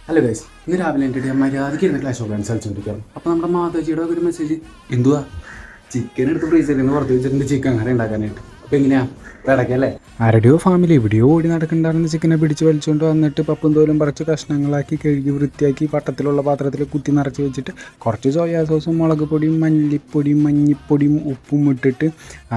Hello guys, ഇന്ന് രാവിലെ എൻ്റെ മര്യാദയ്ക്ക് ഇരുന്ന് ക്ലാഷ് ഓഫ് ക്ലാൻസ് കളിച്ചുകൊണ്ടിരിക്കുകയാണ്. അപ്പോൾ നമ്മുടെ മാതാജിയുടെ ഒരു മെസ്സേജ്, എന്തുവാ ചിക്കൻ എടുത്ത് ഫ്രീസറിൽ നിന്ന് പുറത്ത് വെച്ചിട്ടുണ്ട് ചിക്കൻ അങ്ങനെ ഉണ്ടാക്കാനായിട്ട്. അപ്പോൾ എങ്ങനെയാ കിടക്കല്ലേ? ആരുടെയോ ഫാമിലി എവിടെയോ ഓടി നടക്കണ്ടായിരുന്ന ചിക്കനെ പിടിച്ച് വലിച്ചുകൊണ്ട് വന്നിട്ട് പപ്പും തോലും പറിച്ച് കഷ്ണങ്ങളാക്കി കഴുകി വൃത്തിയാക്കി പട്ടത്തിലുള്ള പാത്രത്തിൽ കുത്തി നിറച്ച് വെച്ചിട്ട് കുറച്ച് സോയാ സോസും മുളക് പൊടിയും മല്ലിപ്പൊടിയും മഞ്ഞിപ്പൊടിയും ഉപ്പും ഇട്ടിട്ട്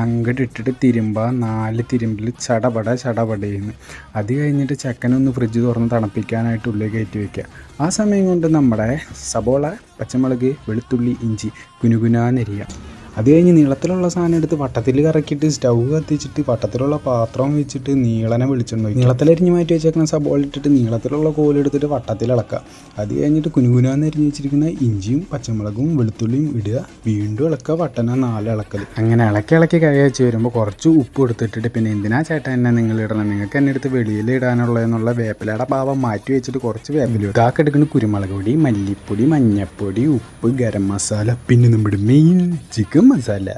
അങ്ങോട്ട് ഇട്ടിട്ട് തിരുമ്പാ 4 തിരുമ്പിൽ ചടപടയുന്നു. അത് കഴിഞ്ഞിട്ട് ചെക്കനൊന്ന് ഫ്രിഡ്ജ് തുറന്ന് തണുപ്പിക്കാനായിട്ട് ഉള്ളിൽ കയറ്റി വയ്ക്കുക. ആ സമയം കൊണ്ട് നമ്മുടെ സബോള, പച്ചമുളക്, വെളുത്തുള്ളി, ഇഞ്ചി കുനുകുനാന്നരിയുക. അത് കഴിഞ്ഞ് നീളത്തിലുള്ള സാധനം എടുത്ത് വട്ടത്തിൽ കറക്കിയിട്ട് സ്റ്റൗ കത്തിച്ചിട്ട് വട്ടത്തിലുള്ള പാത്രം വെച്ചിട്ട് നീളനെ വെളിച്ചെണ്ണ ഒഴിക്കും. നീളത്തിലരിഞ്ഞ് മാറ്റി വെച്ചേക്കുന്ന സബോള ഇട്ടിട്ട് നീളത്തിലുള്ള കോലെടുത്തിട്ട് വട്ടത്തിൽ ഇളക്കുക. അത് കഴിഞ്ഞിട്ട് കുനുകുനാന്ന് അരിഞ്ഞ് വെച്ചിരിക്കുന്ന ഇഞ്ചിയും പച്ചമുളകും വെളുത്തുള്ളിയും ഇടുക. വീണ്ടും ഇളക്കുക. വട്ടന 4 ഇളക്കൽ. അങ്ങനെ ഇളക്കി കഴിച്ച് വരുമ്പോൾ കുറച്ച് ഉപ്പ് എടുത്തിട്ടിട്ട് പിന്നെ എന്തിനാ ചേട്ടാ എന്നെ നിങ്ങൾ ഇടണം, നിങ്ങൾക്ക് എന്നെ എടുത്ത് വെളിയിൽ ഇടാനുള്ളതെന്നുള്ള വേപ്പിലയുടെ ഭാവം മാറ്റി വെച്ചിട്ട് കുറച്ച് വേപ്പില ഇതാക്കി എടുക്കുന്ന കുരുമുളക് പൊടി, മല്ലിപ്പൊടി, മഞ്ഞപ്പൊടി, ഉപ്പ്, ഗരം മസാല, പിന്നെ നമ്മുടെ മെയിൻ ചിക്കൻ മസാല,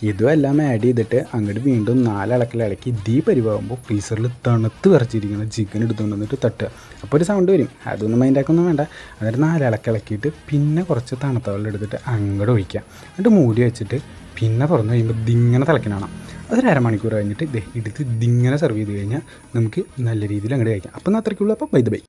ഇതും എല്ലാം ആഡ് ചെയ്തിട്ട് അങ്ങോട്ട് വീണ്ടും 4 ഇളക്കി പരിവാകുമ്പോൾ ഫ്രീസറിൽ തണുത്ത് വിറച്ചിരിക്കുന്ന ചിക്കൻ എടുത്തുകൊണ്ട് വന്നിട്ട് തട്ടുക. അപ്പോൾ ഒരു സൗണ്ട് വരും, അതൊന്നും മൈൻഡാക്കൊന്നും വേണ്ട. എന്നിട്ട് 4 ഇളക്കിയിട്ട് പിന്നെ കുറച്ച് തണുത്ത വെള്ളം എടുത്തിട്ട് അങ്ങോട്ട് ഒഴിക്കുക. എന്നിട്ട് മൂടി വെച്ചിട്ട് പിന്നെ തുറന്ന് കഴിയുമ്പോൾ ഇതിങ്ങനെ തിളയ്ക്കണം. അതൊരു അരമണിക്കൂർ കഴിഞ്ഞിട്ട് എടുത്ത് ഇതിങ്ങനെ സെർവ് ചെയ്ത് കഴിഞ്ഞാൽ നമുക്ക് നല്ല രീതിയിൽ അങ്ങോട്ട് കഴിക്കാം. അപ്പം അത്രയ്ക്കുള്ളൂ. അപ്പോൾ ബൈ.